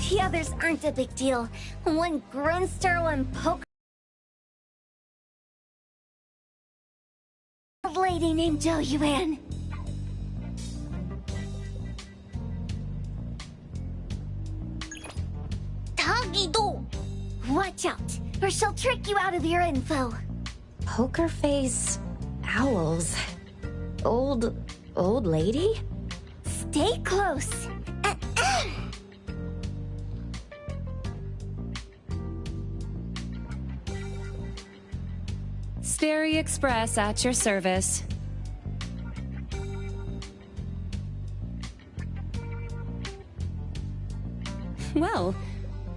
The others aren't a big deal. One grunster, one poker lady named Jo Yuan. Tagido! Watch out, or she'll trick you out of your info. Poker face owls. Old lady? Stay close. Sterry Express at your service. Well,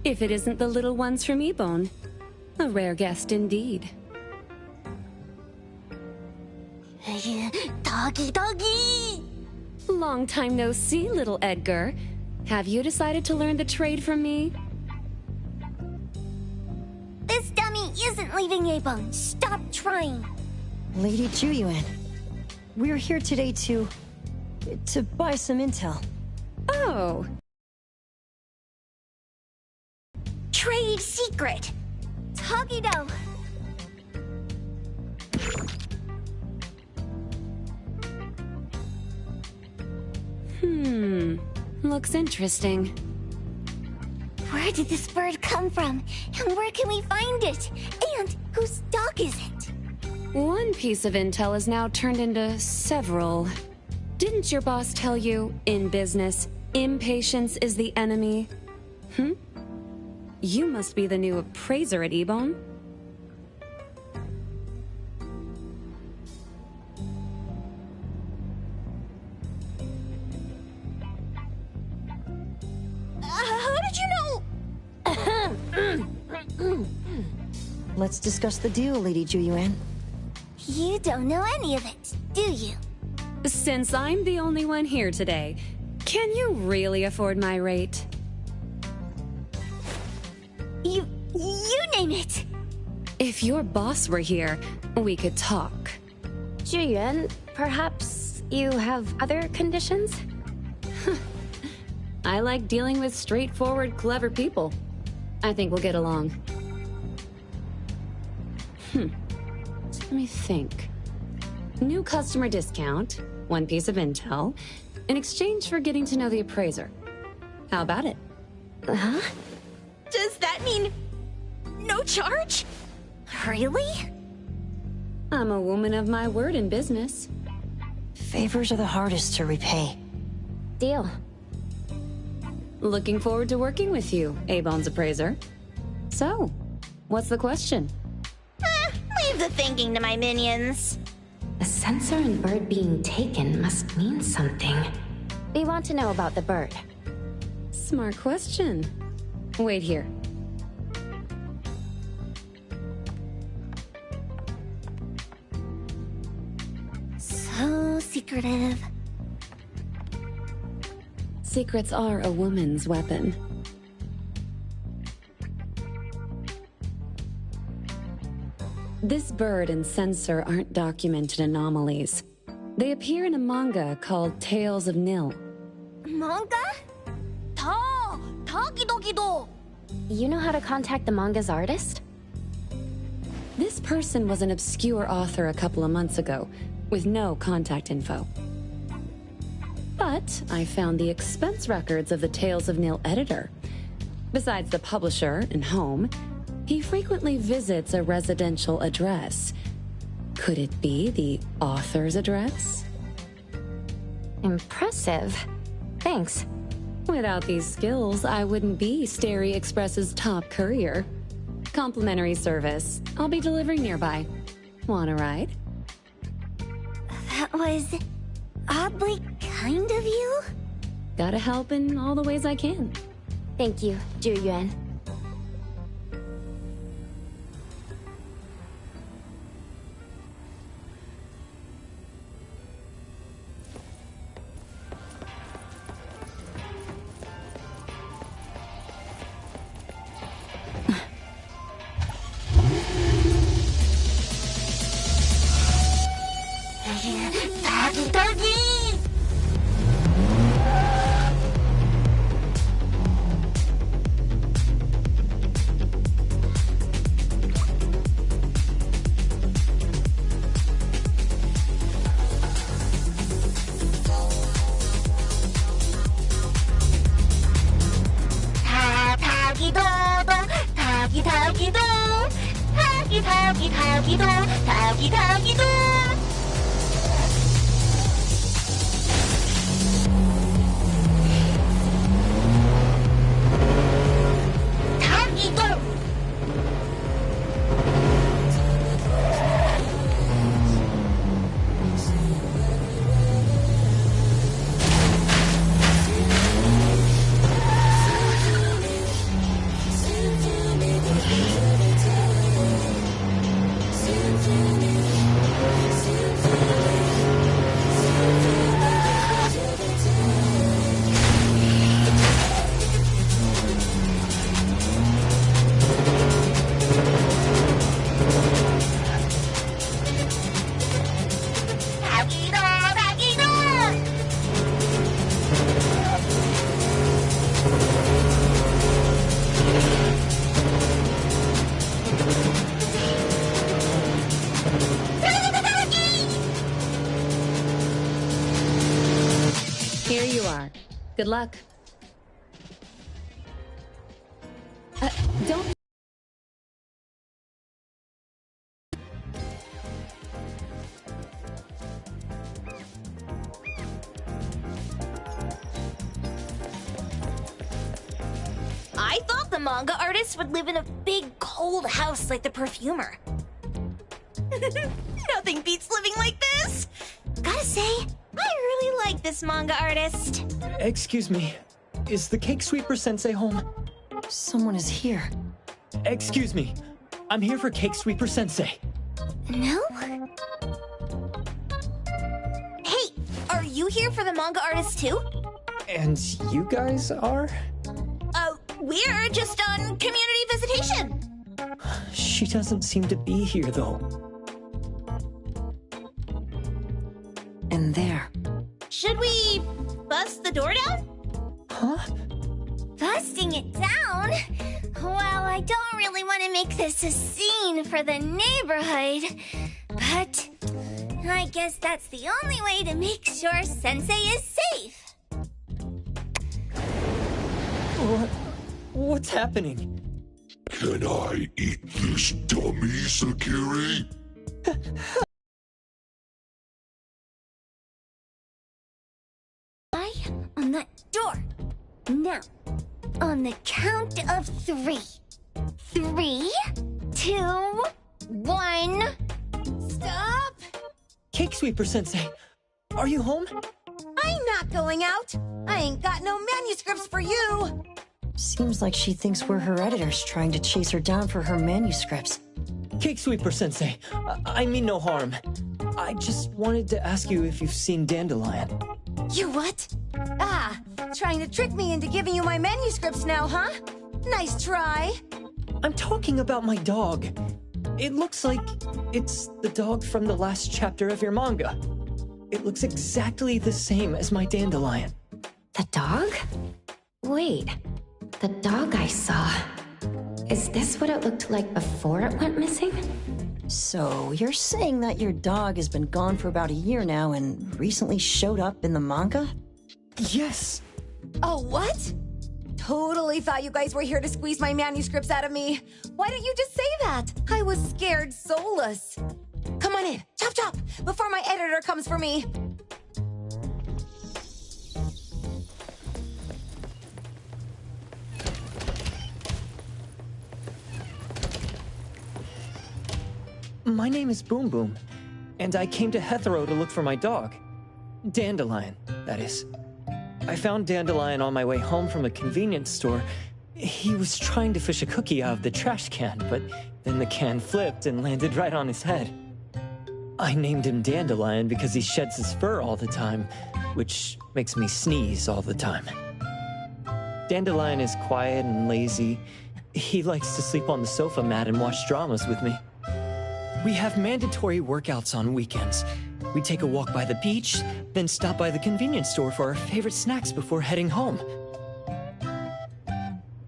if it isn't the little ones from Ebone. A rare guest indeed. Doggy! Long time no see, little Edgar. Have you decided to learn the trade from me? This dummy isn't leaving Ebone. Stop trying. Lady Jo Yuan, we're here today to buy some intel. Oh. Trade secret. Tagido. Looks interesting. Where did this bird come from? And where can we find it? And whose dog is it? One piece of intel is now turned into several. Didn't your boss tell you, in business, impatience is the enemy? You must be the new appraiser at Ebone. How did you know? Let's discuss the deal, Lady Jo Yuan. You don't know any of it, do you? Since I'm the only one here today, can you really afford my rate? You name it. If your boss were here, we could talk. Jo Yuan, perhaps you have other conditions? I like dealing with straightforward, clever people. I think we'll get along. Let me think. New customer discount, one piece of intel, in exchange for getting to know the appraiser. How about it? Huh? Does that mean no charge? Really? I'm a woman of my word in business. Favors are the hardest to repay. Deal. Looking forward to working with you, Ebone's appraiser. So, what's the question? Leave the thinking to my minions. A sensor and bird being taken must mean something. We want to know about the bird. Smart question. Wait here. So secretive. Secrets are a woman's weapon. This bird and sensor aren't documented anomalies. They appear in a manga called Tales of Nil. Manga? Tagidogido. You know how to contact the manga's artist? This person was an obscure author a couple of months ago, with no contact info. But I found the expense records of the Tales of Nil editor. Besides the publisher and home, he frequently visits a residential address. Could it be the author's address? Impressive. Thanks. Without these skills, I wouldn't be Sterry Express's top courier. Complimentary service. I'll be delivering nearby. Want a ride? That was oddly kind of you. Gotta help in all the ways I can. Thank you, Jo Yuan. Doggy! 「Here you are. Good luck. Don't... I thought the manga artist would live in a big, cold house like the perfumer. Nothing beats living like this! Gotta say, I really like this manga artist. Excuse me, is the Cake Sweeper Sensei home? Someone is here. Excuse me, I'm here for Cake Sweeper Sensei. No? Hey, are you here for the manga artist too? And you guys are? We're just on community visitation. She doesn't seem to be here, though. And there. Should we bust the door down? Huh? Busting it down? Well, I don't really want to make this a scene for the neighborhood, but I guess that's the only way to make sure Sensei is safe. What's happening? Can I eat this dummy, Sakiri? Eye on that door. Now, on the count of 3. 3, 2, 1. Stop! Cake Sweeper Sensei, are you home? I'm not going out. I ain't got no manuscripts for you. Seems like she thinks we're her editors trying to chase her down for her manuscripts. Cake Sweeper Sensei, I mean no harm. I just wanted to ask you if you've seen Dandelion. You what? Ah, trying to trick me into giving you my manuscripts now, huh? Nice try. I'm talking about my dog. It looks like it's the dog from the last chapter of your manga. It looks exactly the same as my Dandelion. The dog? Wait, the dog I saw. Is this what it looked like before it went missing? So, you're saying that your dog has been gone for about a year now and recently showed up in the manga? Yes! Oh, what? Totally thought you guys were here to squeeze my manuscripts out of me. Why don't you just say that? I was scared soulless. Come on in, chop chop, before my editor comes for me. My name is Boom Boom, and I came to Hethero to look for my dog. Dandelion, that is. I found Dandelion on my way home from a convenience store. He was trying to fish a cookie out of the trash can, but then the can flipped and landed right on his head. I named him Dandelion because he sheds his fur all the time, which makes me sneeze all the time. Dandelion is quiet and lazy. He likes to sleep on the sofa mat and watch dramas with me. We have mandatory workouts on weekends. We take a walk by the beach, then stop by the convenience store for our favorite snacks before heading home.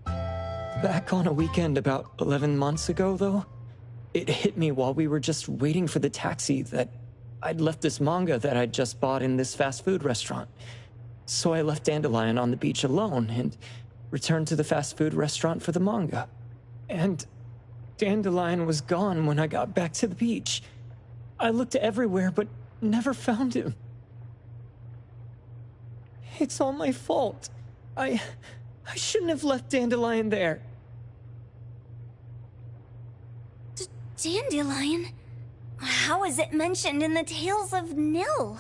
Back on a weekend about 11 months ago, though, it hit me while we were just waiting for the taxi that I'd left this manga that I'd just bought in this fast food restaurant. So I left Dandelion on the beach alone and returned to the fast food restaurant for the manga. And Dandelion was gone when I got back to the beach. I looked everywhere, but never found him. It's all my fault. I shouldn't have left Dandelion there. Dandelion? How is it mentioned in the Tales of Nil?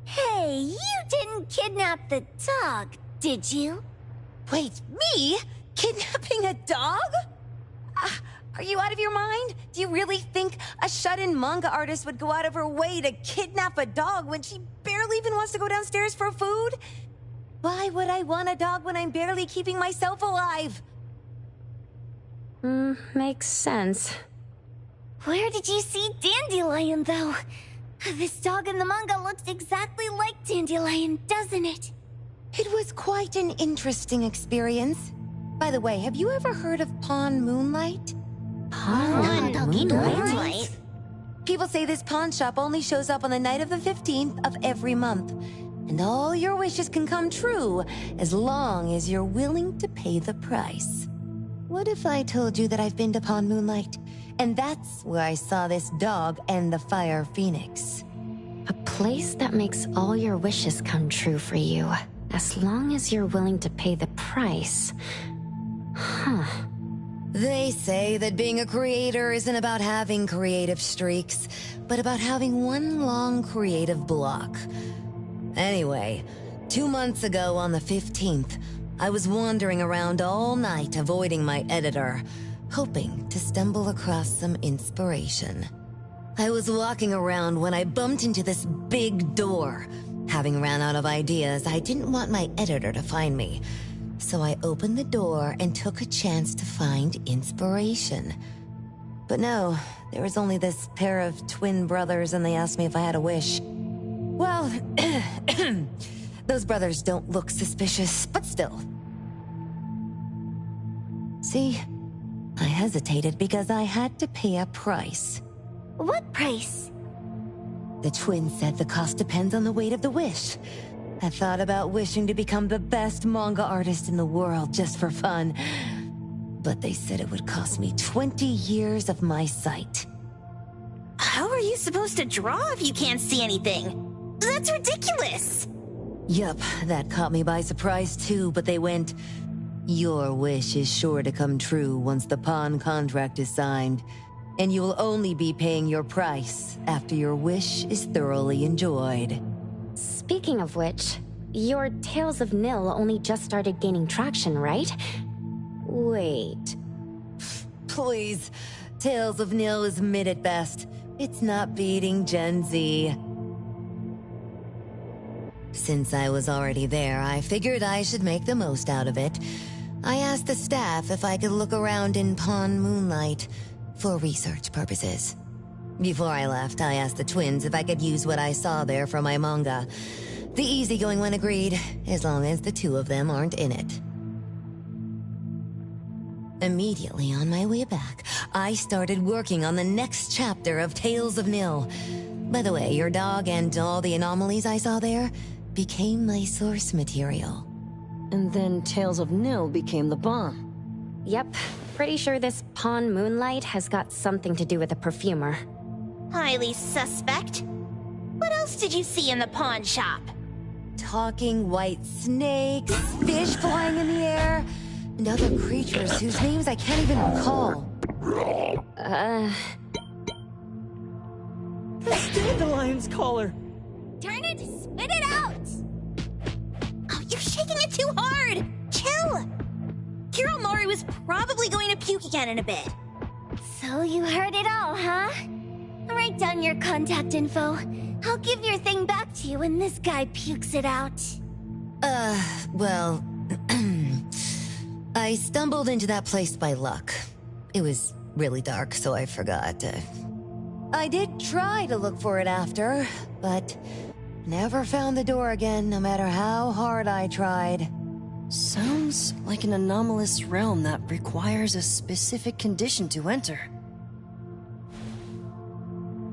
Hey, you didn't kidnap the dog, did you? Wait, me? Kidnapping a dog? Are you out of your mind? Do you really think a shut-in manga artist would go out of her way to kidnap a dog when she barely even wants to go downstairs for food? Why would I want a dog when I'm barely keeping myself alive? Makes sense. Where did you see Dandelion, though? This dog in the manga looks exactly like Dandelion, doesn't it? It was quite an interesting experience. By the way, have you ever heard of Pawn Moonlight? Moonlight? People say this pawn shop only shows up on the night of the 15th of every month. And all your wishes can come true as long as you're willing to pay the price. What if I told you that I've been to Pawn Moonlight? And that's where I saw this dog and the Fire Phoenix. A place that makes all your wishes come true for you, as long as you're willing to pay the price. Huh. They say that being a creator isn't about having creative streaks, but about having one long creative block. Anyway, 2 months ago on the 15th, I was wandering around all night avoiding my editor, hoping to stumble across some inspiration. I was walking around when I bumped into this big door. Having ran out of ideas, I didn't want my editor to find me. So I opened the door and took a chance to find inspiration. But no, there was only this pair of twin brothers and they asked me if I had a wish. Well, those brothers don't look suspicious, but still. See, I hesitated because I had to pay a price. What price? The twins said the cost depends on the weight of the wish. I thought about wishing to become the best manga artist in the world just for fun. But they said it would cost me 20 years of my sight. How are you supposed to draw if you can't see anything? That's ridiculous! Yup, that caught me by surprise too, but they went, "Your wish is sure to come true once the pawn contract is signed, and you will only be paying your price after your wish is thoroughly enjoyed." Speaking of which, your Tales of Nil only just started gaining traction, right? Wait. Please, Tales of Nil is mid at best. It's not beating Gen Z. Since I was already there, I figured I should make the most out of it. I asked the staff if I could look around in Pawn Moonlight for research purposes. Before I left, I asked the twins if I could use what I saw there for my manga. The easygoing one agreed, as long as the two of them aren't in it. Immediately on my way back, I started working on the next chapter of Tales of Nil. By the way, your dog and all the anomalies I saw there became my source material. And then Tales of Nil became the bomb. Yep, pretty sure this Pawn Moonlight has got something to do with the perfumer. Highly suspect. What else did you see in the pawn shop? Talking white snakes, fish flying in the air, and other creatures whose names I can't even recall. That's Dandelion's collar. Turn it, spit it out! Oh, you're shaking it too hard! Chill! Kiromori was probably going to puke again in a bit. So you heard it all, huh? Write down your contact info. I'll give your thing back to you when this guy pukes it out. Well, I stumbled into that place by luck. It was really dark, so I forgot. I did try to look for it after, but never found the door again, no matter how hard I tried. Sounds like an anomalous realm that requires a specific condition to enter.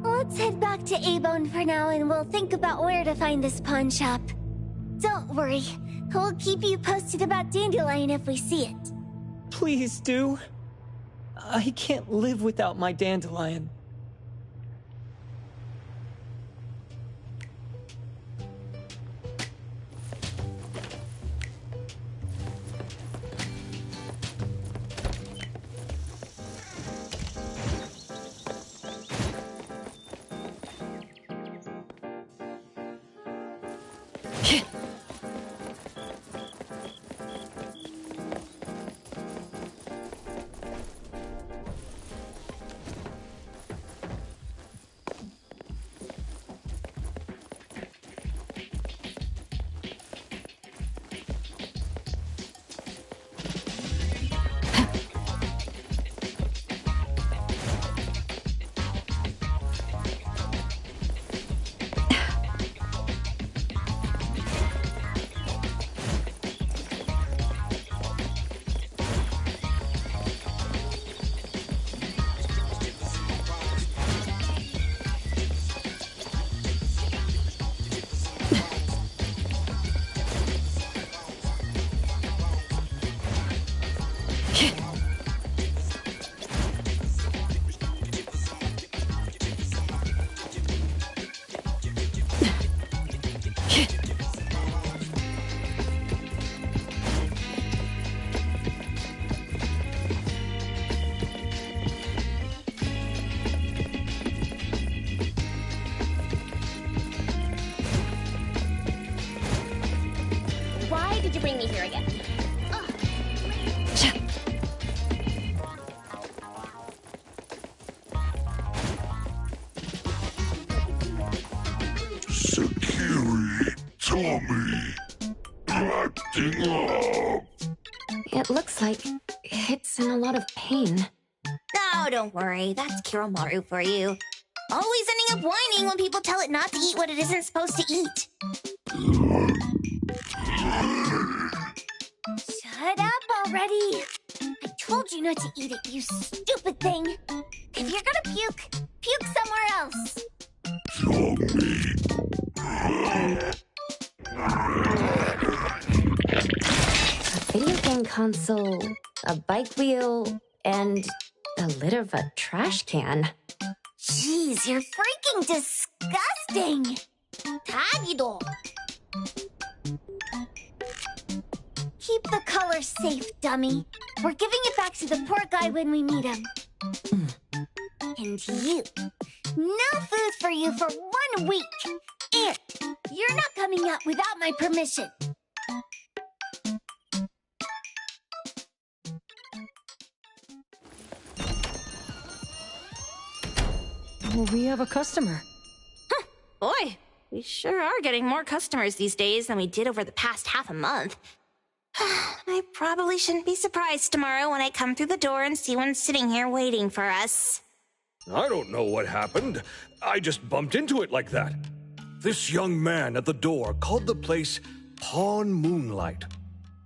Let's head back to A-Bone for now and we'll think about where to find this pawn shop. Don't worry, We'll keep you posted about Dandelion if we see it. Please do. I can't live without my Dandelion. Why did you bring me here again? Sakiri, Tommy, acting up. It looks like it's in a lot of pain. Oh, don't worry. That's Kiromaru for you. Always ending up whining when people tell it not to eat what it isn't supposed to eat. Shut up already! I told you not to eat it, you stupid thing! If you're gonna puke, puke somewhere else! Tommy. A video game console, a bike wheel, and the lid of a trash can. Jeez, you're freaking disgusting! Tagido. Keep the color safe, dummy. We're giving it back to the poor guy when we meet him. And you. No food for you for 1 week. And you're not coming out without my permission. We have a customer. Boy, we sure are getting more customers these days than we did over the past half a month. I probably shouldn't be surprised tomorrow when I come through the door and see one sitting here waiting for us. I don't know what happened. I just bumped into it like that. This young man at the door called the place Pawn Moonlight.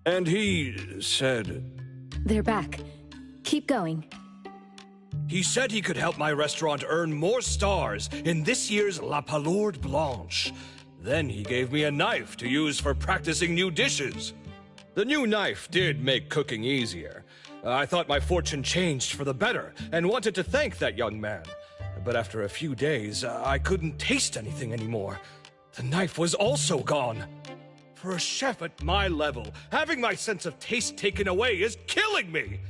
And he said... They're back. Keep going. He said he could help my restaurant earn more stars in this year's La Palourde Blanche. Then he gave me a knife to use for practicing new dishes. The new knife did make cooking easier. I thought my fortune changed for the better and wanted to thank that young man. But after a few days, I couldn't taste anything anymore. The knife was also gone. For a chef at my level, having my sense of taste taken away is killing me.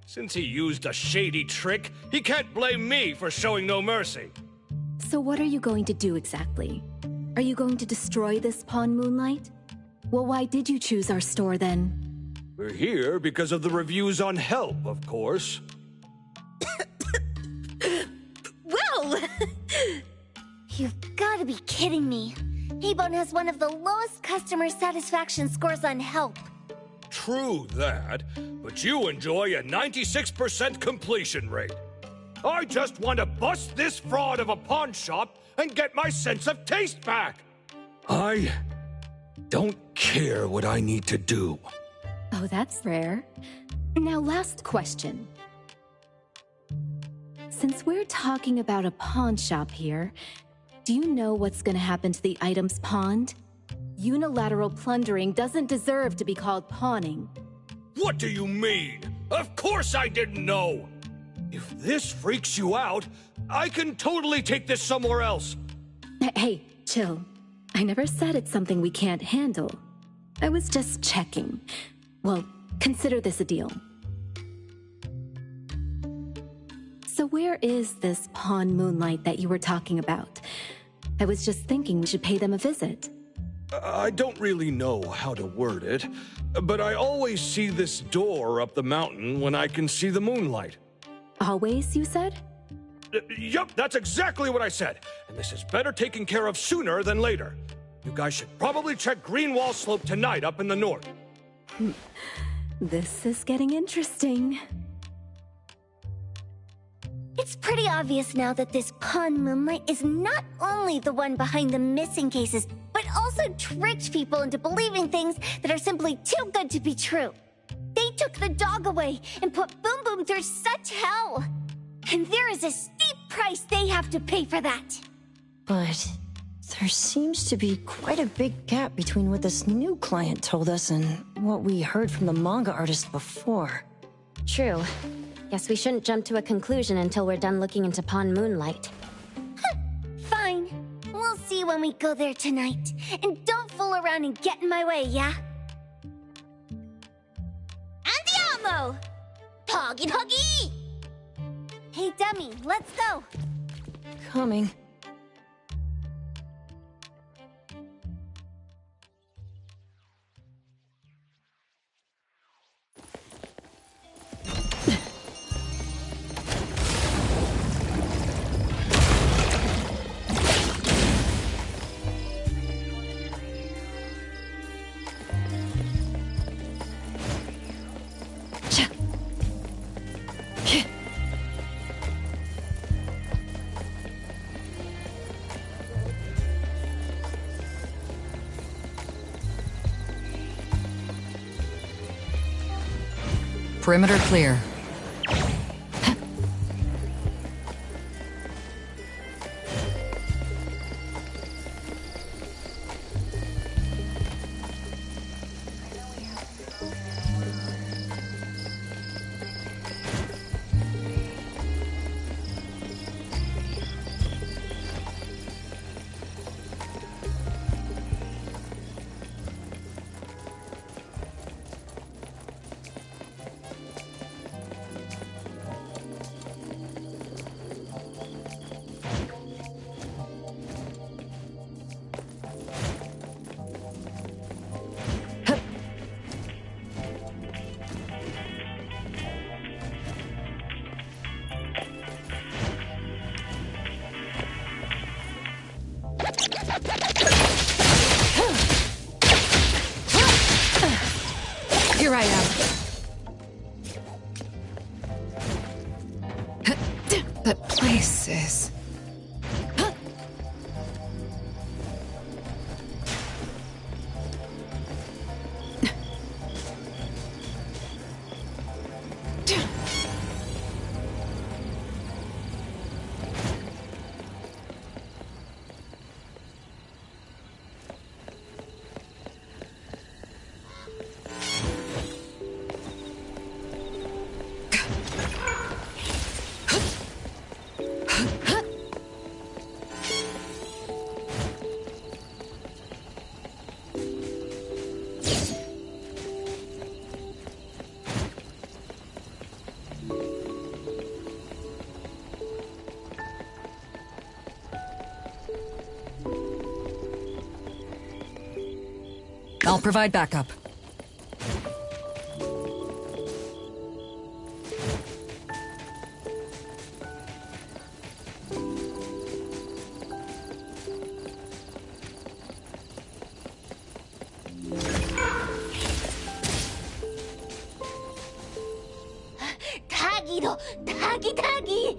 Since he used a shady trick, he can't blame me for showing no mercy. So what are you going to do exactly? Are you going to destroy this Pawn Moonlight? Well, why did you choose our store then? We're here because of the reviews on Help, of course. Well! You've got to be kidding me. Abon has one of the lowest customer satisfaction scores on Help. True that, but you enjoy a 96% completion rate. I just want to bust this fraud of a pawn shop and get my sense of taste back. I don't care what I need to do. Oh, that's rare. Now, last question. Since we're talking about a pawn shop here, do you know what's gonna happen to the items pawned? Unilateral plundering doesn't deserve to be called pawning. What do you mean? Of course I didn't know! If this freaks you out, I can totally take this somewhere else. Hey, chill. I never said it's something we can't handle. I was just checking. Well, consider this a deal. So where is this Pawn Moonlight that you were talking about? I was just thinking we should pay them a visit. I don't really know how to word it, but I always see this door up the mountain when I can see the moonlight. Always, you said? Yup, that's exactly what I said. And this is better taken care of sooner than later. You guys should probably check Greenwall Slope tonight up in the north. This is getting interesting. It's pretty obvious now that this Pawn Moonlight is not only the one behind the missing cases, but also tricked people into believing things that are simply too good to be true. They took the dog away and put Boom Boom through such hell. And there is a steep price they have to pay for that. But there seems to be quite a big gap between what this new client told us and what we heard from the manga artist before. True. Guess we shouldn't jump to a conclusion until we're done looking into Pawn Moonlight. Fine. We'll see when we go there tonight. And don't fool around and get in my way, yeah? Andiamo! Toggy Toggy! Hey, dummy, let's go. Coming. Perimeter clear. Here I am. That place is... I'll provide backup. Taggy!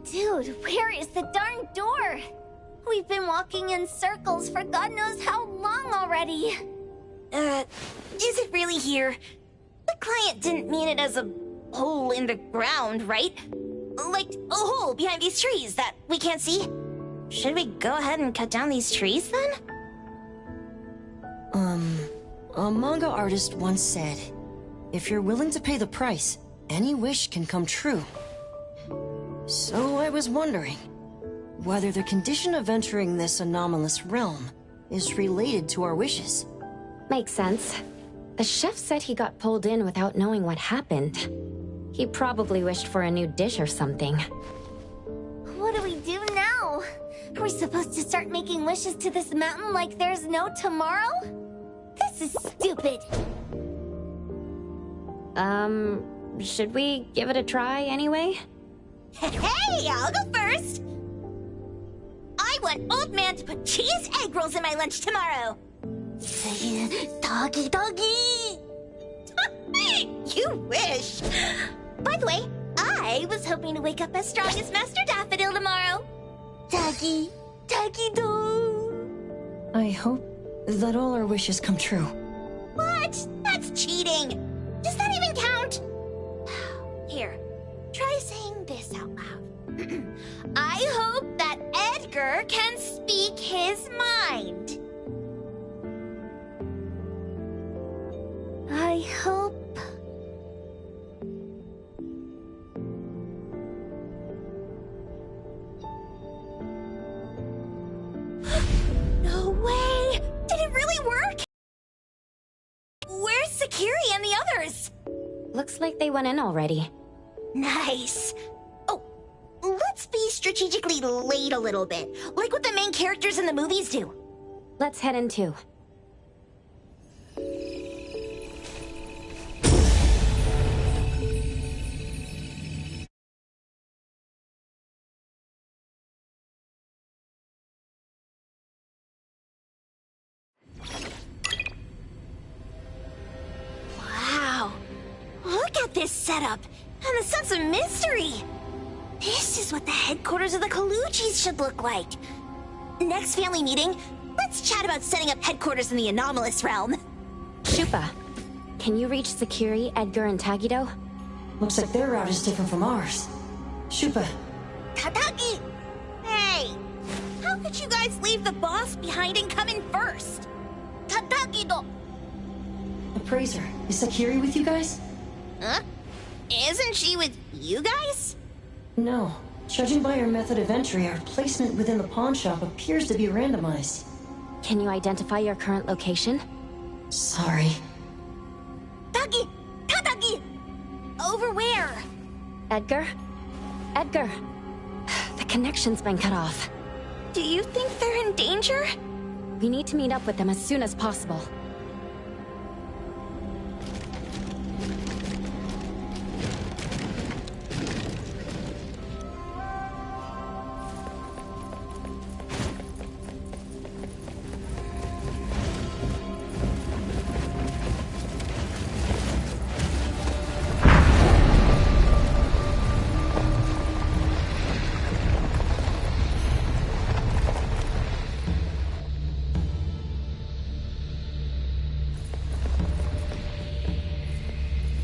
Dude, where is the darn door? We've been walking in circles for God knows how long already. Is it really here? The client didn't mean it as a hole in the ground, right? Like a hole behind these trees that we can't see? Should we go ahead and cut down these trees then? A manga artist once said, if you're willing to pay the price, any wish can come true. So I was wondering whether the condition of entering this anomalous realm is related to our wishes. Makes sense. The chef said he got pulled in without knowing what happened. He probably wished for a new dish or something. What do we do now? Are we supposed to start making wishes to this mountain like there's no tomorrow? This is stupid. Should we give it a try anyway? Hey, I'll go first! I want Old Man to put cheese egg rolls in my lunch tomorrow! Doggy, doggy! You wish! By the way, I was hoping to wake up as strong as Master Daffodil tomorrow. Doggy, doggy do. I hope that all our wishes come true. What? That's cheating! Does that even count? Here, try saying this out loud. I hope that Edgar can speak his mind. I hope... No way! Did it really work? Where's Sakiri and the others? Looks like they went in already. Nice. Oh, let's be strategically late a little bit, like what the main characters in the movies do. Let's head in too. Wow. Look at this setup and the sense of mystery. This is what the headquarters of the Kaluchis should look like. Next family meeting, let's chat about setting up headquarters in the anomalous realm. Shupa, can you reach Sakiri, Edgar, and Tagido? Looks like their route is different from ours. Shupa. Tadaki! Hey! How could you guys leave the boss behind and come in first? Tadaki-do! Appraiser, is Sakiri with you guys? Huh? Isn't she with you guys? No. Judging by our method of entry, our placement within the pawn shop appears to be randomized. Can you identify your current location? Sorry. Taki! Tadaki! Over where? Edgar? Edgar! The connection's been cut off. Do you think they're in danger? We need to meet up with them as soon as possible.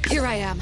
Here I am.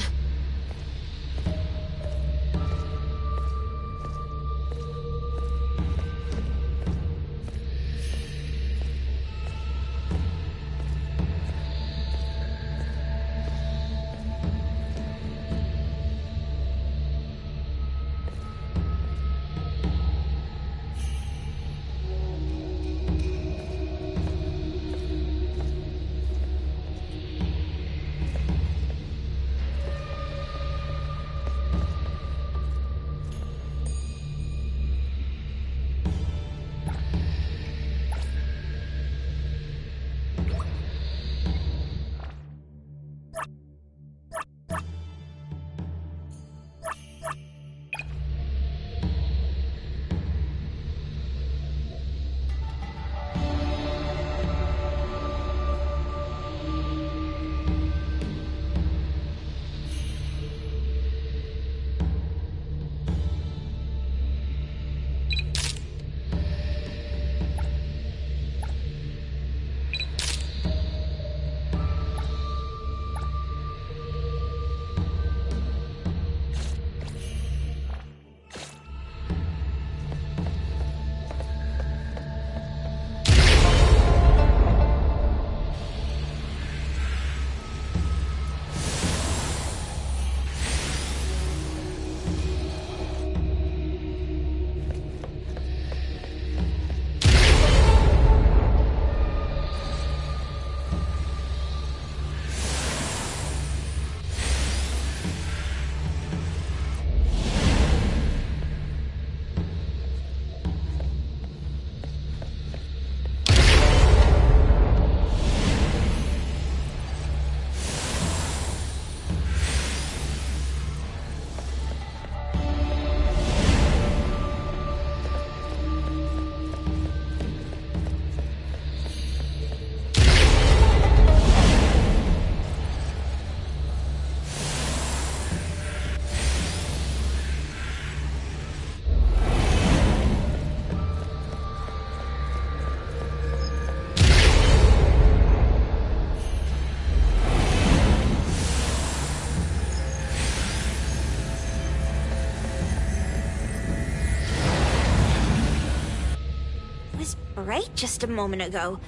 right just a moment ago.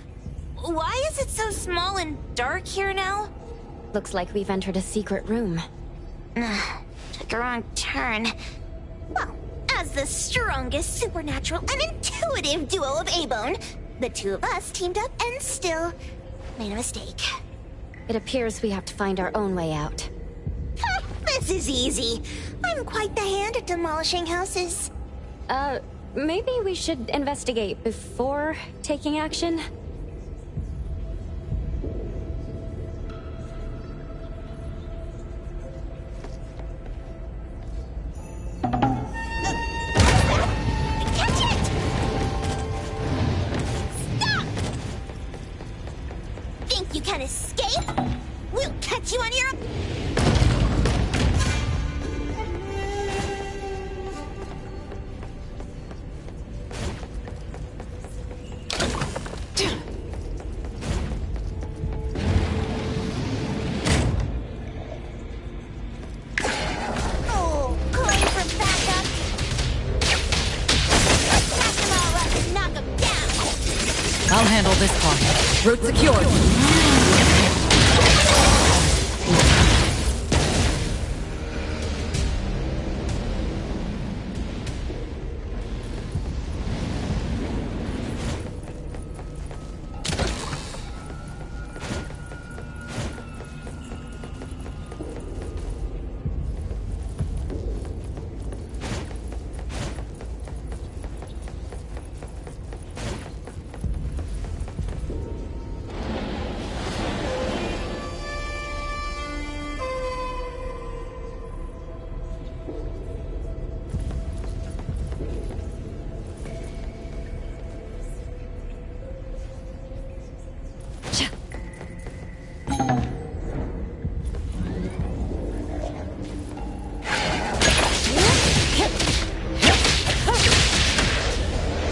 Why is it so small and dark here now? Looks like we've entered a secret room. Took a wrong turn. Well, as the strongest supernatural and intuitive duo of A-Bone, the two of us teamed up and still made a mistake. It appears we have to find our own way out. This is easy. I'm quite the hand at demolishing houses. Maybe we should investigate before taking action? Catch it! Stop! Think you can escape? We'll catch you on your... Oh, calling for backup. Pack them all up and knock them down. I'll handle this part. Route secured.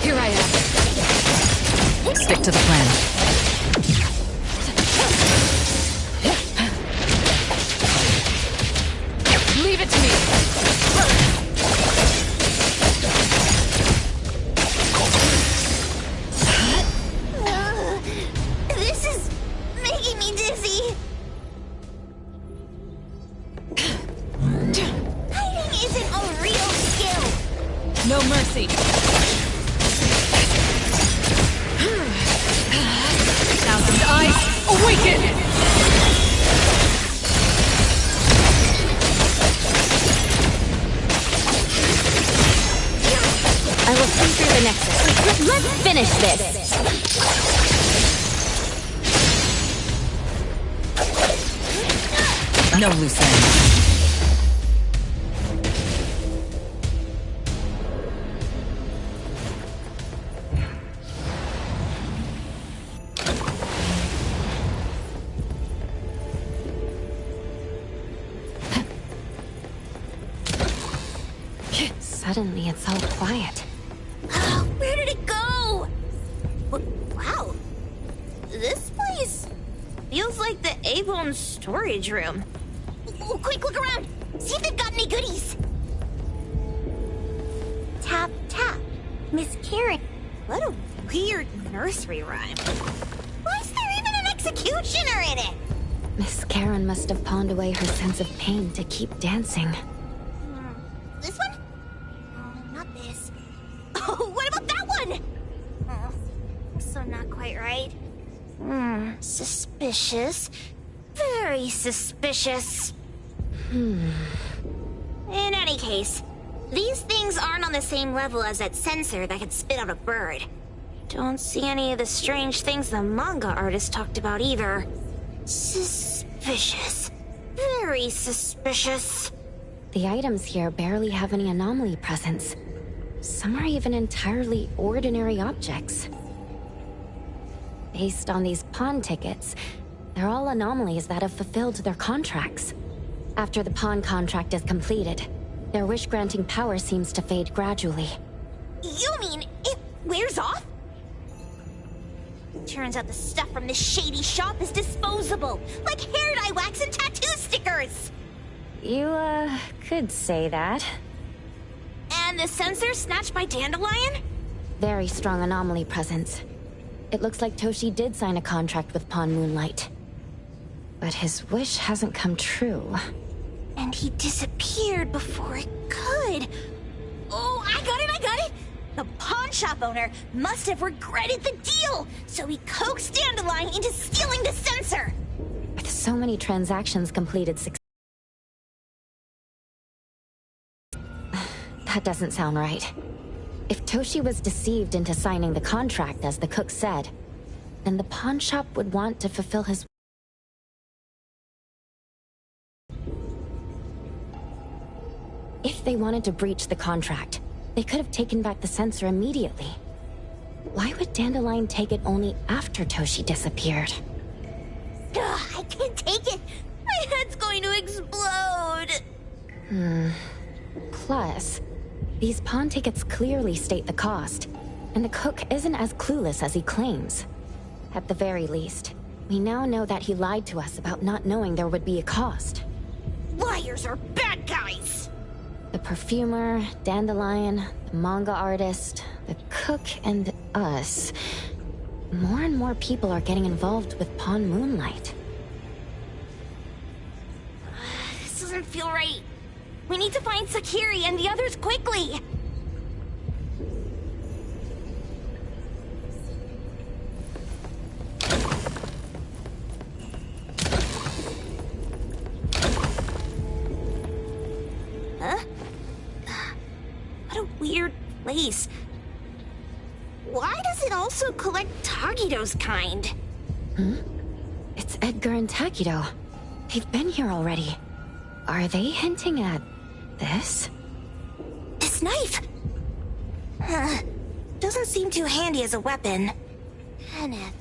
Here I am. Stick to the plan. Leave it to me. This is making me dizzy. Hiding isn't a real skill. No mercy. Thousand eyes, awaken! I will see through the nexus. Let's finish this! No loose ends. Suddenly, it's all quiet. Where did it go? Wow. This place feels like the A-Bone storage room. Quick, look around. See if they've got any goodies. Tap, tap. Miss Karen. What a weird nursery rhyme. Why is there even an executioner in it? Miss Karen must have pawned away her sense of pain to keep dancing. This one? Not this. Oh, what about that one? Oh, so not quite right. Suspicious. Very suspicious. In any case, these things aren't on the same level as that sensor that could spit out a bird. Don't see any of the strange things the manga artist talked about either. Suspicious. Very suspicious. The items here barely have any anomaly presence. Some are even entirely ordinary objects. Based on these pawn tickets, they're all anomalies that have fulfilled their contracts. After the pawn contract is completed, their wish-granting power seems to fade gradually. You mean it wears off? Turns out the stuff from this shady shop is disposable, like hair dye wax and tattoo stickers! You, could say that. And the sensor snatched by Dandelion? Very strong anomaly presence. It looks like Toshi did sign a contract with Pawn Moonlight. But his wish hasn't come true. And he disappeared before it could. Oh, I got it! The pawn shop owner must have regretted the deal, so he coaxed Dandelion into stealing the sensor. With so many transactions completed that doesn't sound right. If Toshi was deceived into signing the contract, as the cook said, then the pawn shop would want to fulfill his... If they wanted to breach the contract, they could have taken back the sensor immediately. Why would Dandelion take it only after Toshi disappeared? Ugh, I can't take it! My head's going to explode! Plus, these pawn tickets clearly state the cost, and the cook isn't as clueless as he claims. At the very least, we now know that he lied to us about not knowing there would be a cost. Liars are bad guys! The perfumer, Dandelion, the manga artist, the cook, and us. More and more people are getting involved with Pawn Moonlight. This doesn't feel right. We need to find Sakiri and the others quickly! Huh? What a weird place. Why does it also collect Tagido's kind? It's Edgar and Takido. They've been here already. Are they hinting at this? This knife! Doesn't seem too handy as a weapon. Kenneth.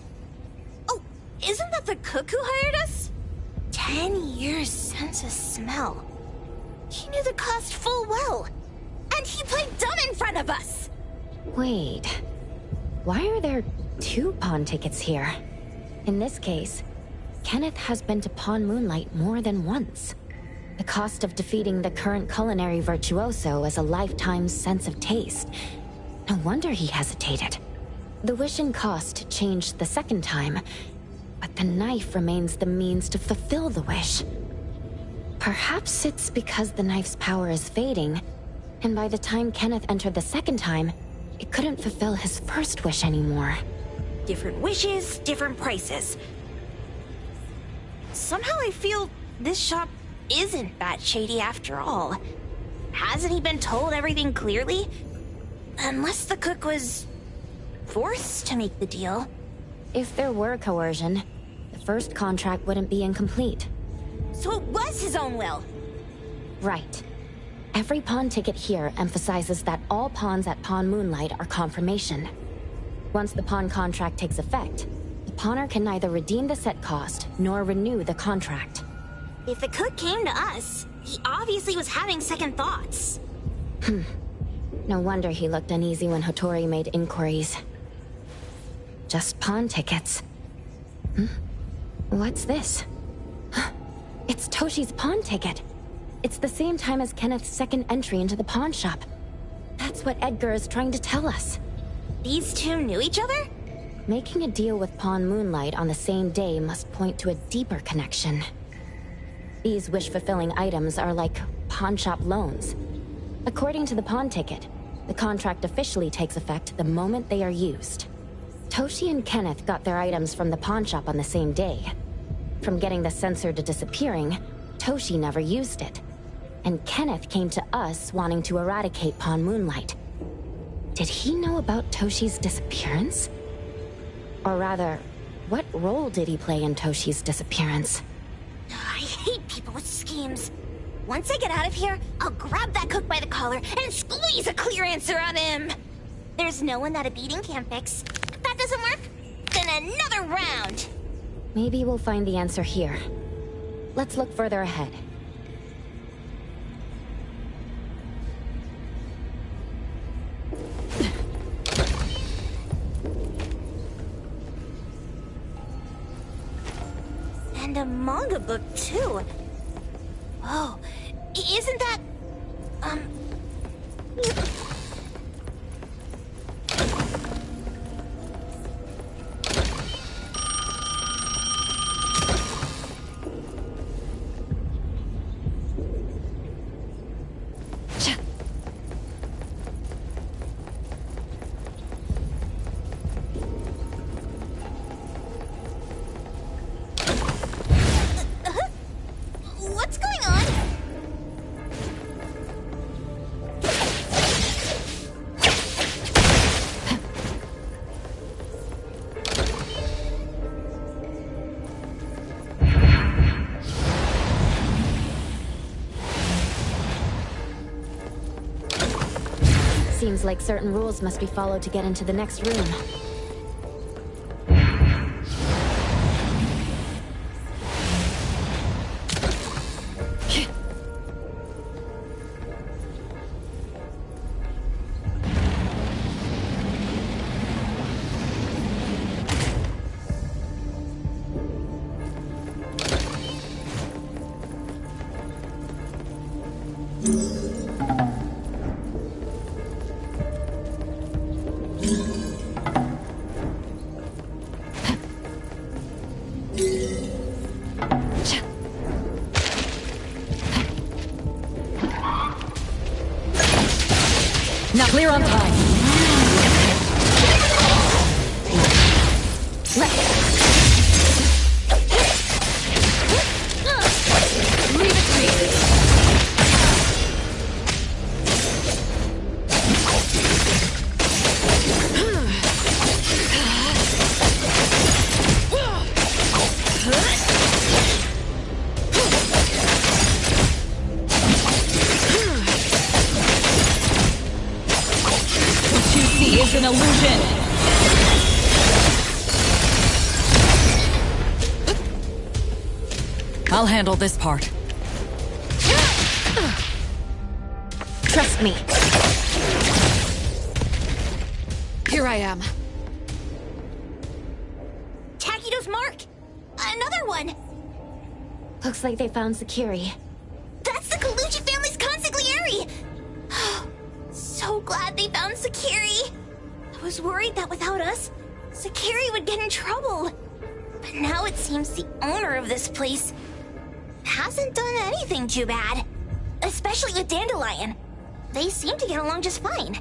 Oh, isn't that the cook who hired us? 10 years sense of smell. He knew the cost full well. And he played dumb in front of us! Wait. Why are there 2 pawn tickets here? In this case, Kenneth has been to Pawn Moonlight more than once. The cost of defeating the current culinary virtuoso is a lifetime's sense of taste. No wonder he hesitated. The wish and cost changed the second time, but the knife remains the means to fulfill the wish. Perhaps it's because the knife's power is fading, and by the time Kenneth entered the second time, it couldn't fulfill his first wish anymore. Different wishes, different prices. Somehow I feel this shop isn't that shady after all. Hasn't he been told everything clearly? Unless the cook was forced to make the deal. If there were coercion, the first contract wouldn't be incomplete. So it was his own will. Right. Every pawn ticket here emphasizes that all pawns at Pawn Moonlight are confirmation. Once the pawn contract takes effect, the pawner can neither redeem the set cost nor renew the contract. If the cook came to us, he obviously was having second thoughts. No wonder he looked uneasy when Hotori made inquiries. Just pawn tickets. What's this? It's Toshi's pawn ticket. It's the same time as Kenneth's second entry into the pawn shop. That's what Edgar is trying to tell us. These two knew each other? Making a deal with Pawn Moonlight on the same day must point to a deeper connection. These wish-fulfilling items are like pawn shop loans. According to the pawn ticket, the contract officially takes effect the moment they are used. Toshi and Kenneth got their items from the pawn shop on the same day. From getting the sensor to disappearing, Toshi never used it. And Kenneth came to us wanting to eradicate Pawn Moonlight. Did he know about Toshi's disappearance? Or rather, what role did he play in Toshi's disappearance? I hate people with schemes. Once I get out of here, I'll grab that cook by the collar and squeeze a clear answer on him. There's no one that a beating can't fix. If that doesn't work, then another round. Maybe we'll find the answer here. Let's look further ahead. And a manga book, too. Oh, isn't that... Seems like certain rules must be followed to get into the next room. Now clear on time. Leave it to me. Is an illusion. I'll handle this part. Trust me. Here I am. Takido's mark! Another one! Looks like they found Sakiri. That's the Kaluchi family's consigliere! So glad they found Sakiri! I was worried that without us, Sakiri would get in trouble. But now it seems the owner of this place hasn't done anything too bad. Especially with Dandelion. They seem to get along just fine.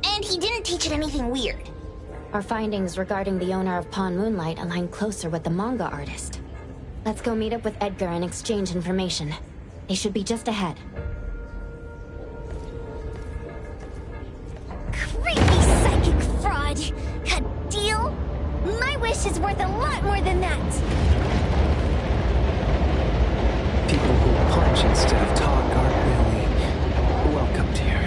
And he didn't teach it anything weird. Our findings regarding the owner of Pawn Moonlight align closer with the manga artist. Let's go meet up with Edgar and exchange information. They should be just ahead. Creepy psychic fraud! A deal? My wish is worth a lot more than that! People who punch instead of talk aren't really welcomed here.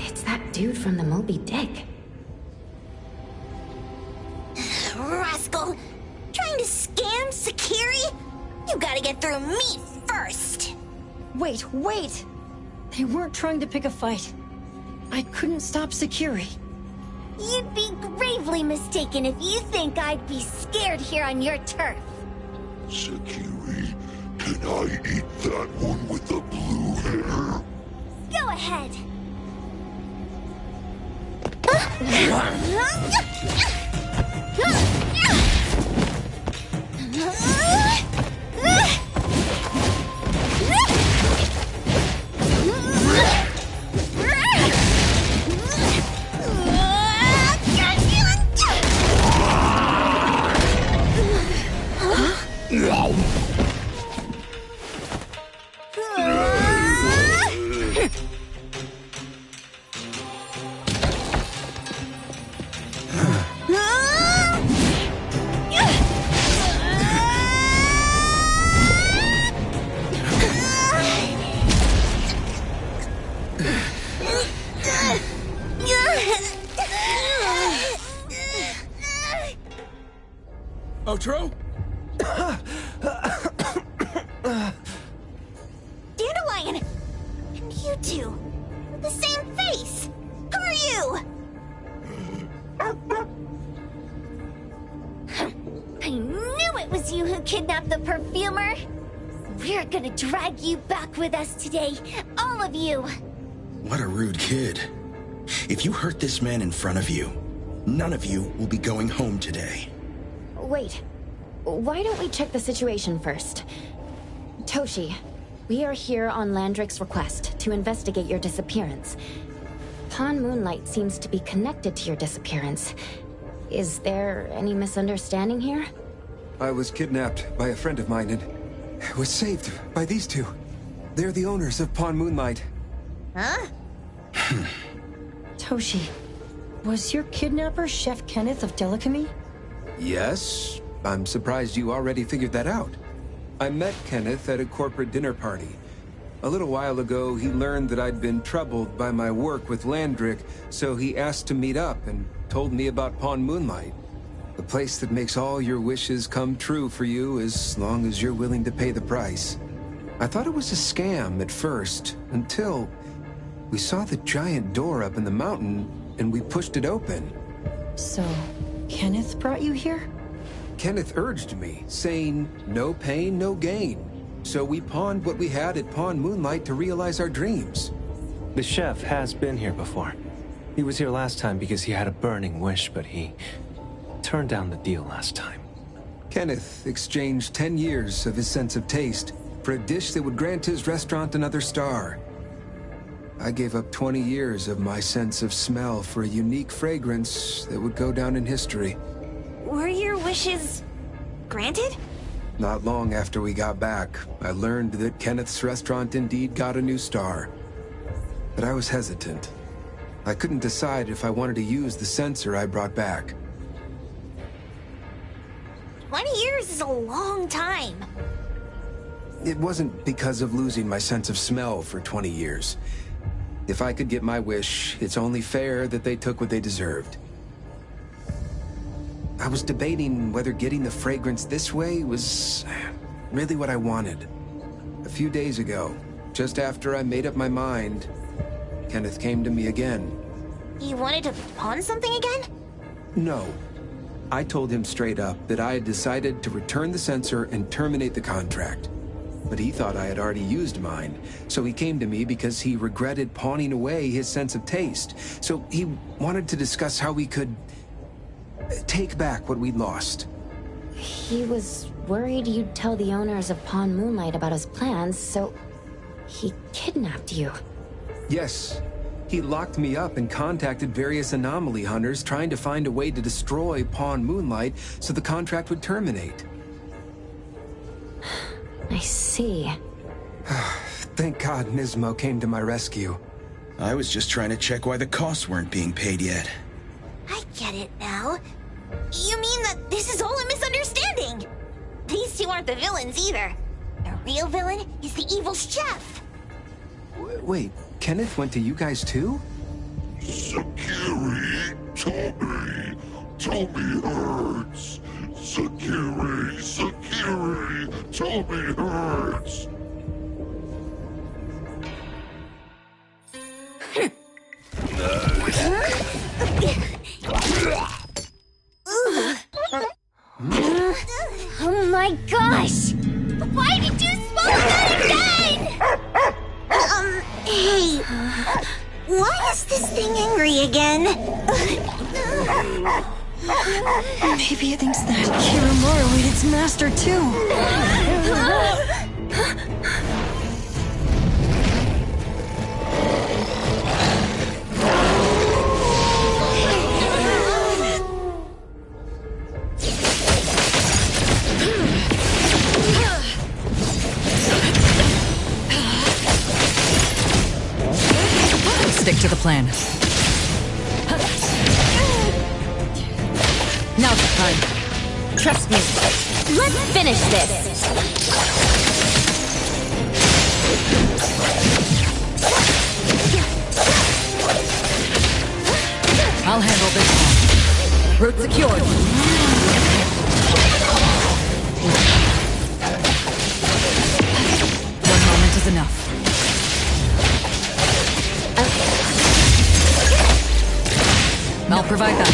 It's that dude from the Moby Dick. Rascal! Trying to scam Sakiri? You gotta get through me first! Wait! They weren't trying to pick a fight. I couldn't stop Sakiri. You'd be gravely mistaken if you think I'd be scared here on your turf. Sakiri, can I eat that one with the blue hair? Go ahead! Otro? Dandelion! And you two! The same face! Who are you? I knew it was you who kidnapped the perfumer! We're gonna drag you back with us today, all of you! What a rude kid. If you hurt this man in front of you, none of you will be going home today. Wait. Why don't we check the situation first? Toshi, we are here on Landrick's request to investigate your disappearance. Pawn Moonlight seems to be connected to your disappearance. Is there any misunderstanding here? I was kidnapped by a friend of mine and was saved by these two. They're the owners of Pawn Moonlight. Huh? Toshi, was your kidnapper Chef Kenneth of Delicamy? Yes? I'm surprised you already figured that out. I met Kenneth at a corporate dinner party. A little while ago, he learned that I'd been troubled by my work with Landrick, so he asked to meet up and told me about Pawn Moonlight. The place that makes all your wishes come true for you as long as you're willing to pay the price. I thought it was a scam at first, until we saw the giant door up in the mountain and we pushed it open. So, Kenneth brought you here? Kenneth urged me, saying, no pain, no gain. So we pawned what we had at Pawn Moonlight to realize our dreams. The chef has been here before. He was here last time because he had a burning wish, but he turned down the deal last time. Kenneth exchanged 10 years of his sense of taste for a dish that would grant his restaurant another star. I gave up 20 years of my sense of smell for a unique fragrance that would go down in history. Were your wishes granted? Not long after we got back, I learned that Kenneth's restaurant indeed got a new star. But I was hesitant. I couldn't decide if I wanted to use the sensor I brought back. 20 years is a long time. It wasn't because of losing my sense of smell for 20 years. If I could get my wish, it's only fair that they took what they deserved. I was debating whether getting the fragrance this way was really what I wanted. A few days ago, just after I made up my mind, Kenneth came to me again. You wanted to pawn something again? No. I told him straight up that I had decided to return the sensor and terminate the contract. But he thought I had already used mine, so he came to me because he regretted pawning away his sense of taste. So he wanted to discuss how we could take back what we'd lost. He was worried you'd tell the owners of Pawn Moonlight about his plans, so he kidnapped you. Yes. He locked me up and contacted various anomaly hunters trying to find a way to destroy Pawn Moonlight so the contract would terminate. I see. Thank God Nismo came to my rescue. I was just trying to check why the costs weren't being paid yet. I get it now. You mean that this is all a misunderstanding? These two aren't the villains either. The real villain is the evil chef. Wait, Kenneth went to you guys too? Sakiri, Tommy hurts. Sakiri, Tommy hurts. Oh my gosh! Why did you smoke that again? Hey. Why is this thing angry again? Maybe it thinks that Kiramaru ate its master too. Stick to the plan. Now's the time. Trust me. Let's finish this. I'll handle this one. Route secured. One moment is enough. I'll provide that.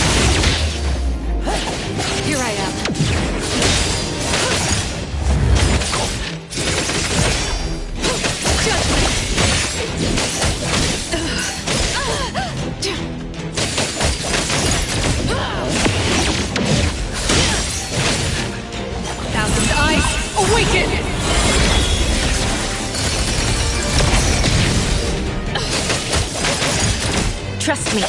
Here I am. Thousand eyes, awaken! Trust me.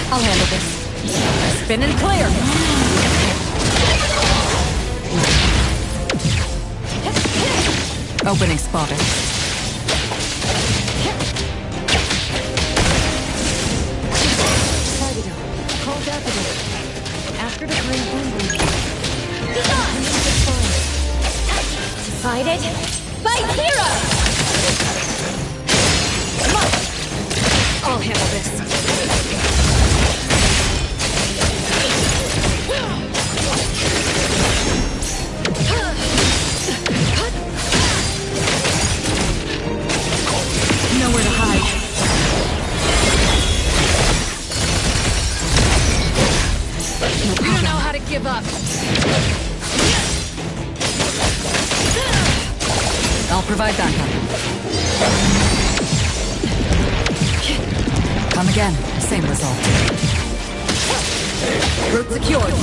I'll Spin and clear. Opening spotted. Called Daffodil. After the green boom boom. Decided? Fight Hero! Come on! I'll handle this. Nowhere to hide. You don't know how to give up. I'll provide backup. Come again. Same result. Route secured.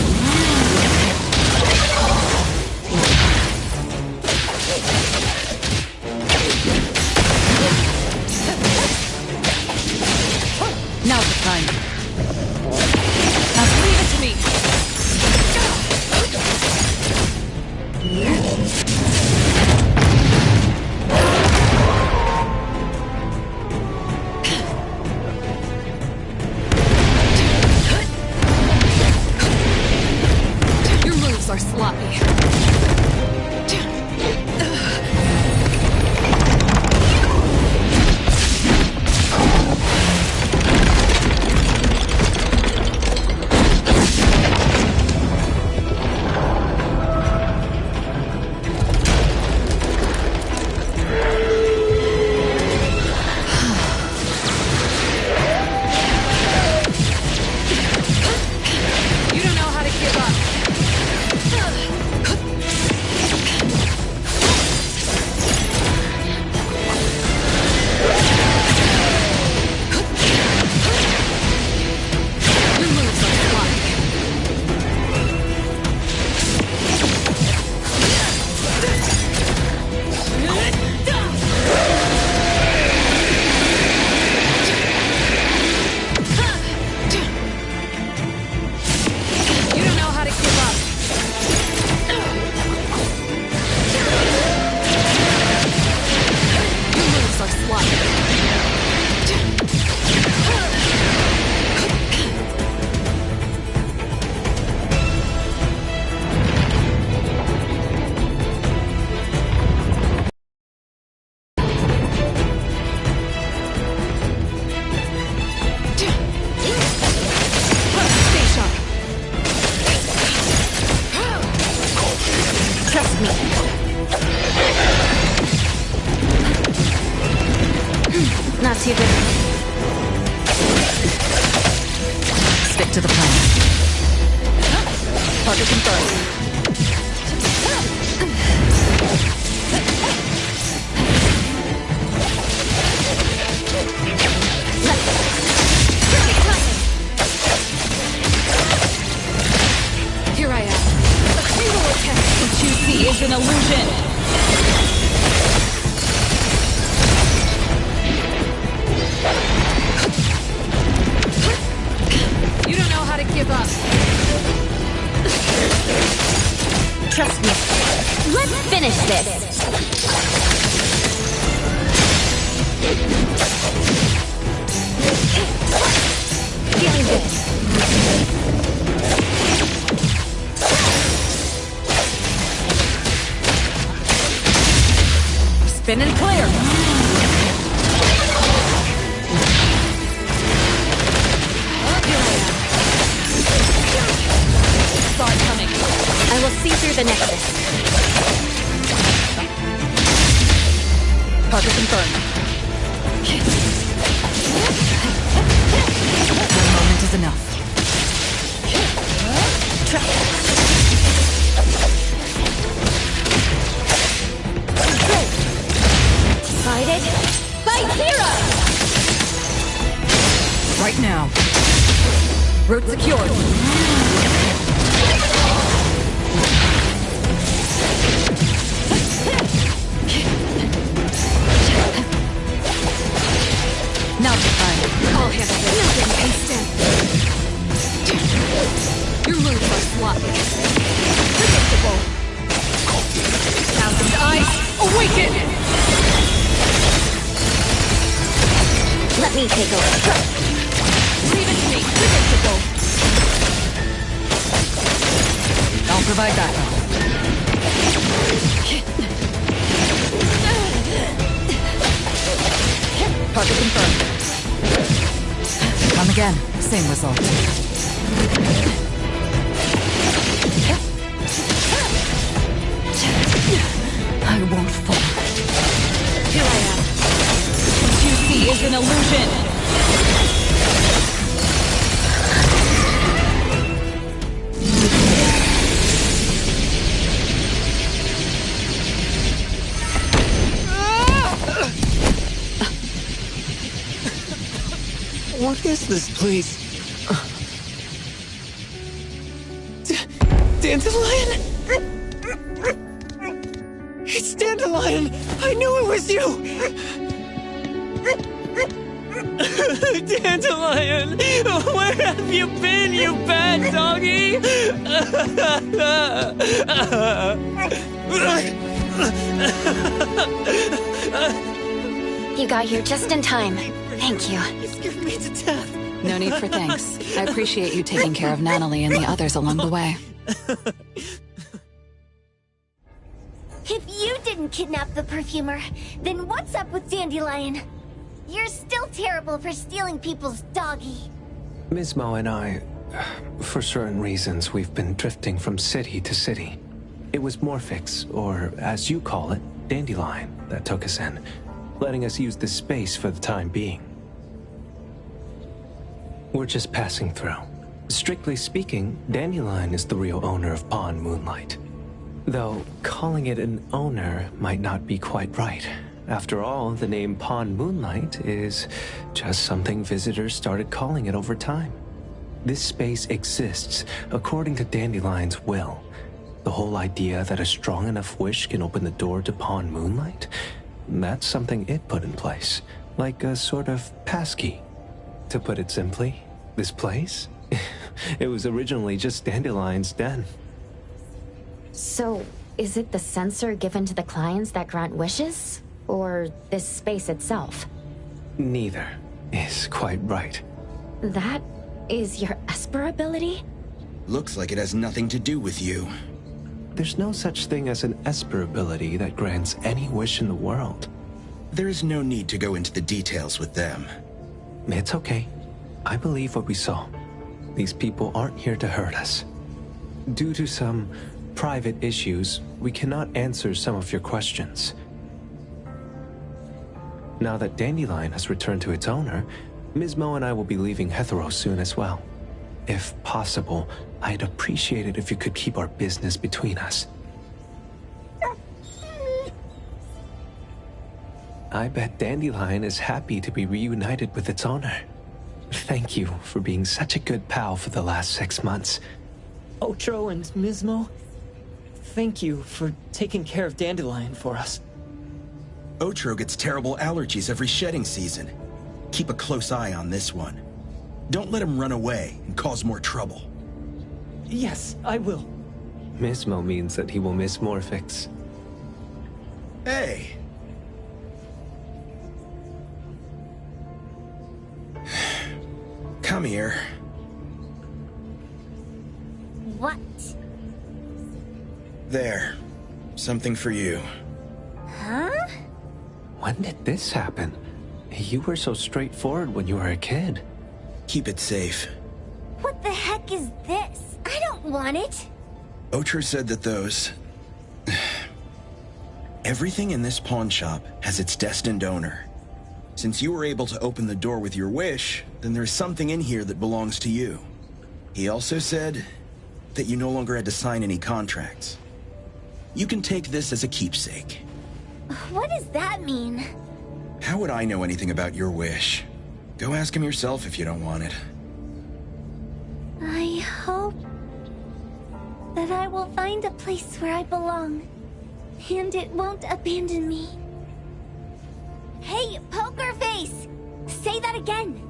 Now's the time. Now leave it to me. Your moves are sloppy. You don't know how to give up. Your moves are sloppy. You don't know how to give up. Your moves are sloppy. Stay sharp. Trust me. Not too good. Stick to the plan. Target confirmed. Here I am. A single attempt. What you see is an illusion. You don't know how to give up. Trust me. Let's finish this. Feeling good. Spin and clear. Saw it coming. I will see through the nexus. Target confirmed. One moment is enough. Decided? Fight Hero! Right now. Route secured. Now's the time. I'll handle this. Nothing can stand. Awaken! Let me take over. Leave it to me. Predictable. I'll provide backup. Target confirmed. Come again. Same result. I won't fall. Here I am. What you see is an illusion. What is this place? Dandelion? It's Dandelion! I knew it was you! Dandelion! Where have you been, you bad doggy? You got here just in time. Thank you. You scared me to death. No need for thanks. I appreciate you taking care of Natalie and the others along the way. If you didn't kidnap the perfumer, then what's up with Dandelion? You're still terrible for stealing people's doggy. Mismo and I, for certain reasons, we've been drifting from city to city. It was Morphix, or as you call it, Dandelion, that took us in, letting us use this space for the time being. We're just passing through. Strictly speaking, Dandelion is the real owner of Pawn Moonlight. Though, calling it an owner might not be quite right. After all, the name Pawn Moonlight is just something visitors started calling it over time. This space exists according to Dandelion's will. The whole idea that a strong enough wish can open the door to Pawn Moonlight? That's something it put in place, like a sort of passkey. To put it simply, this place? It was originally just Dandelion's den. So, is it the sensor given to the clients that grant wishes? Or this space itself? Neither is quite right. That is your Esper ability? Looks like it has nothing to do with you. There's no such thing as an Esper ability that grants any wish in the world. There is no need to go into the details with them. It's okay. I believe what we saw. These people aren't here to hurt us. Due to some private issues, we cannot answer some of your questions. Now that Dandelion has returned to its owner, Mismo and I will be leaving Hetheros soon as well. If possible, I'd appreciate it if you could keep our business between us. I bet Dandelion is happy to be reunited with its owner. Thank you for being such a good pal for the last 6 months. Otro and Mismo, thank you for taking care of Dandelion for us. Otro gets terrible allergies every shedding season. Keep a close eye on this one. Don't let him run away and cause more trouble. Yes, I will. Mismo means that he will miss Morphix. Hey! Come here. What? There. Something for you. Huh? When did this happen? You were so straightforward when you were a kid. Keep it safe. What the heck is this? I don't want it. Otro said that those... Everything in this pawn shop has its destined owner. Since you were able to open the door with your wish, then there's something in here that belongs to you. He also said that you no longer had to sign any contracts. You can take this as a keepsake. What does that mean? How would I know anything about your wish? Go ask him yourself if you don't want it. I hope that I will find a place where I belong, and it won't abandon me. Hey, Poker Face! Say that again!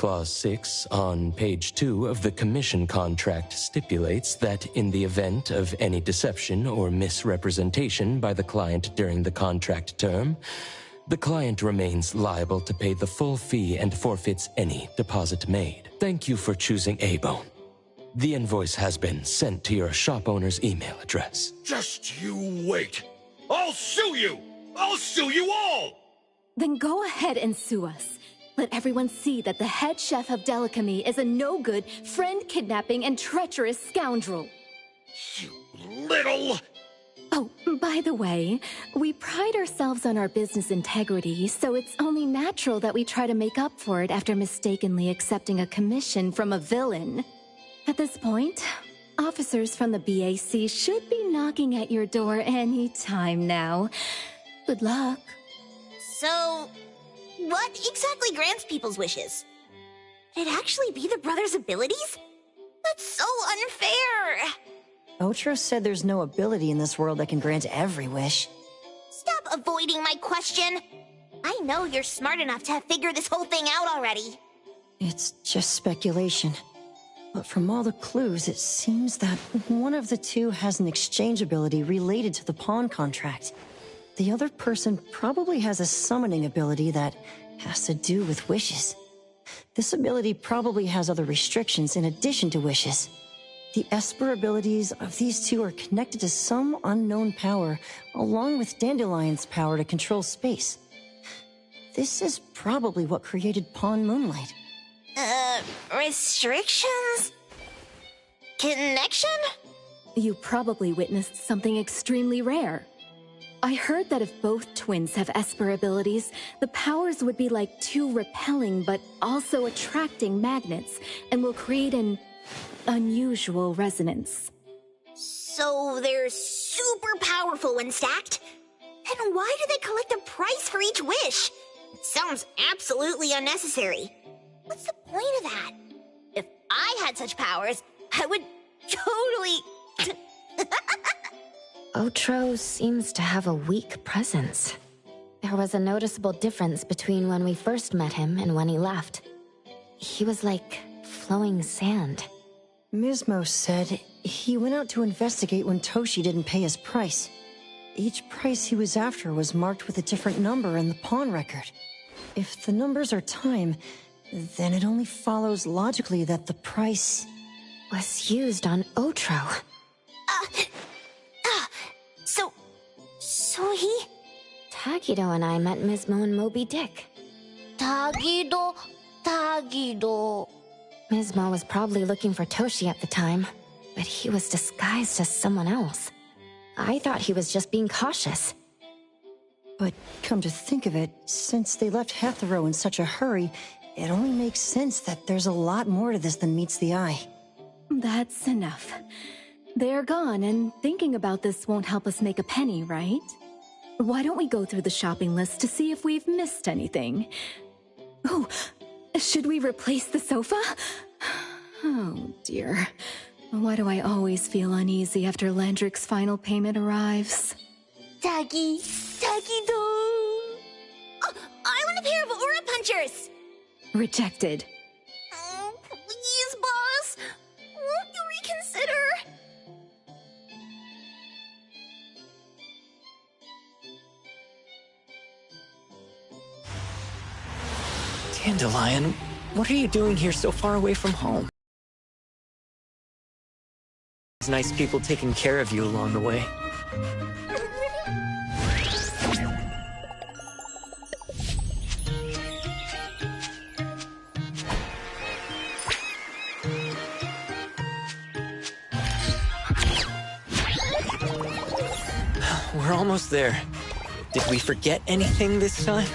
Clause 6 on page 2 of the commission contract stipulates that in the event of any deception or misrepresentation by the client during the contract term, the client remains liable to pay the full fee and forfeits any deposit made. Thank you for choosing A-Bone. The invoice has been sent to your shop owner's email address. Just you wait. I'll sue you! I'll sue you all! Then go ahead and sue us. Let everyone see that the head chef of Delicamy is a no-good, friend-kidnapping, and treacherous scoundrel. You little... Oh, by the way, we pride ourselves on our business integrity, so it's only natural that we try to make up for it after mistakenly accepting a commission from a villain. At this point, officers from the BAC should be knocking at your door any time now. Good luck. So, what exactly grants people's wishes? Could it actually be the brothers' abilities? That's so unfair! Otro said there's no ability in this world that can grant every wish. Stop avoiding my question! I know you're smart enough to have figured this whole thing out already. It's just speculation. But from all the clues, it seems that one of the two has an exchange ability related to the pawn contract. The other person probably has a summoning ability that has to do with wishes. This ability probably has other restrictions in addition to wishes. The Esper abilities of these two are connected to some unknown power, along with Dandelion's power to control space. This is probably what created Pawn Moonlight. Restrictions? Connection? You probably witnessed something extremely rare. I heard that if both twins have Esper abilities, the powers would be like two repelling but also attracting magnets, and will create an unusual resonance. So they're super powerful when stacked? Then why do they collect a price for each wish? It sounds absolutely unnecessary. What's the point of that? If I had such powers, I would totally... Otro seems to have a weak presence. There was a noticeable difference between when we first met him and when he left. He was like flowing sand. Mismo said he went out to investigate when Toshi didn't pay his price. Each price he was after was marked with a different number in the pawn record. If the numbers are time, then it only follows logically that the price was used on Otro. So he... Tagido and I met Mismo and Moby Dick. Tagido. Mismo was probably looking for Toshi at the time, but he was disguised as someone else. I thought he was just being cautious. But come to think of it, since they left Hetero in such a hurry, it only makes sense that there's a lot more to this than meets the eye. That's enough. They're gone, and thinking about this won't help us make a penny, right? Why don't we go through the shopping list to see if we've missed anything? Oh, should we replace the sofa? Oh, dear. Why do I always feel uneasy after Landrick's final payment arrives? Tagido. Oh, I want a pair of aura punchers! Rejected. Oh, please, boss. Won't you reconsider? Dandelion, what are you doing here so far away from home? There's nice people taking care of you along the way. We're almost there. Did we forget anything this time?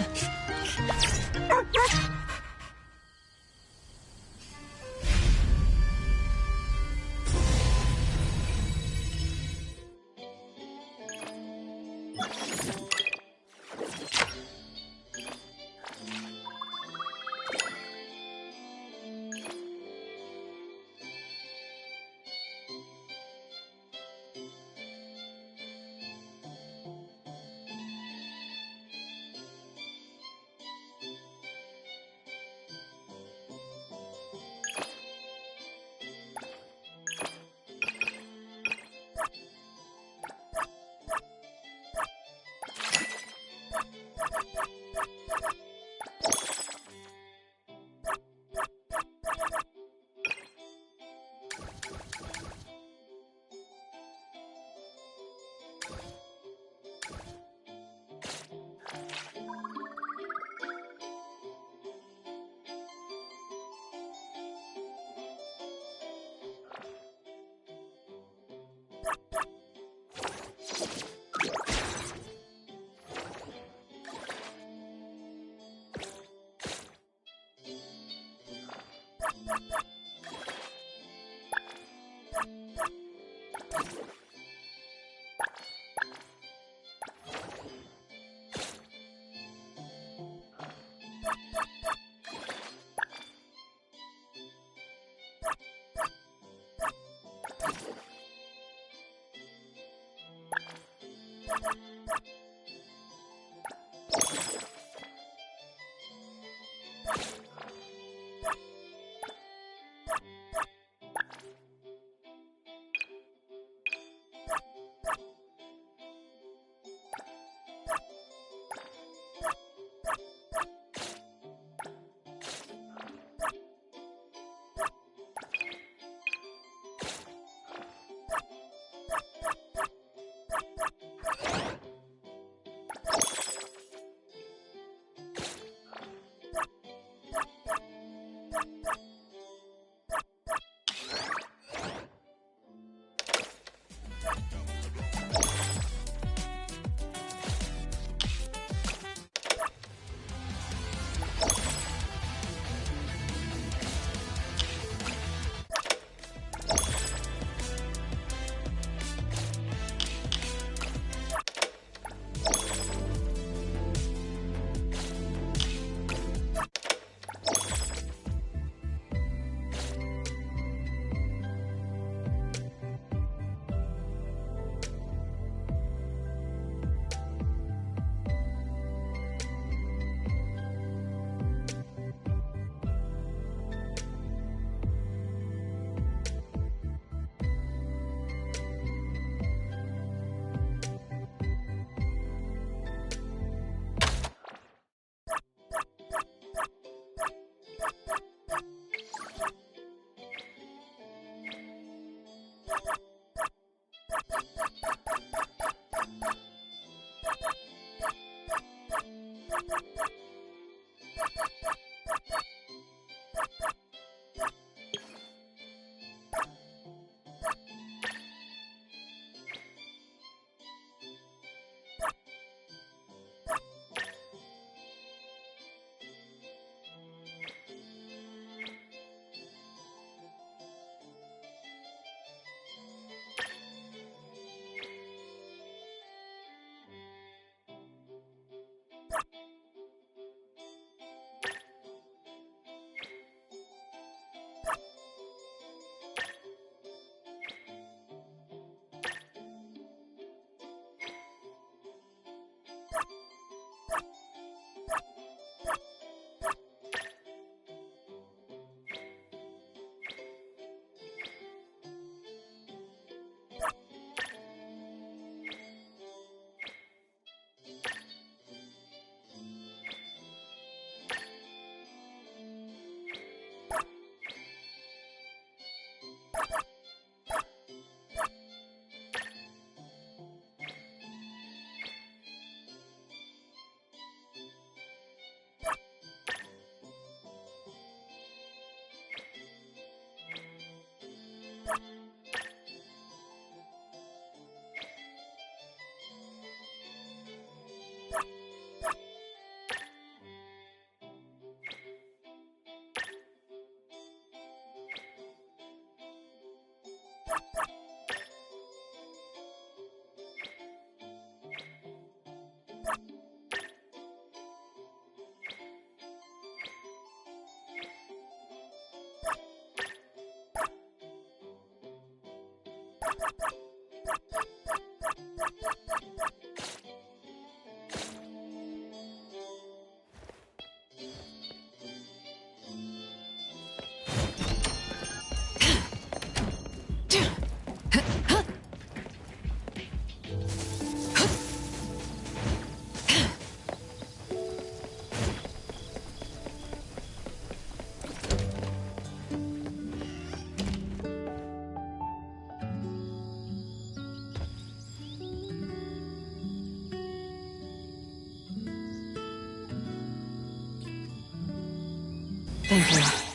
Thank you.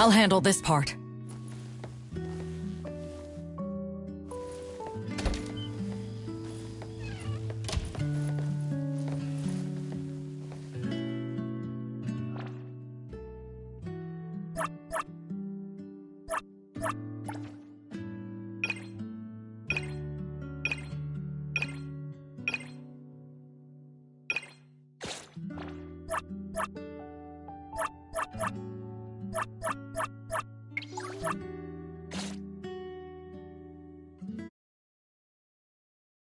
I'll handle this part.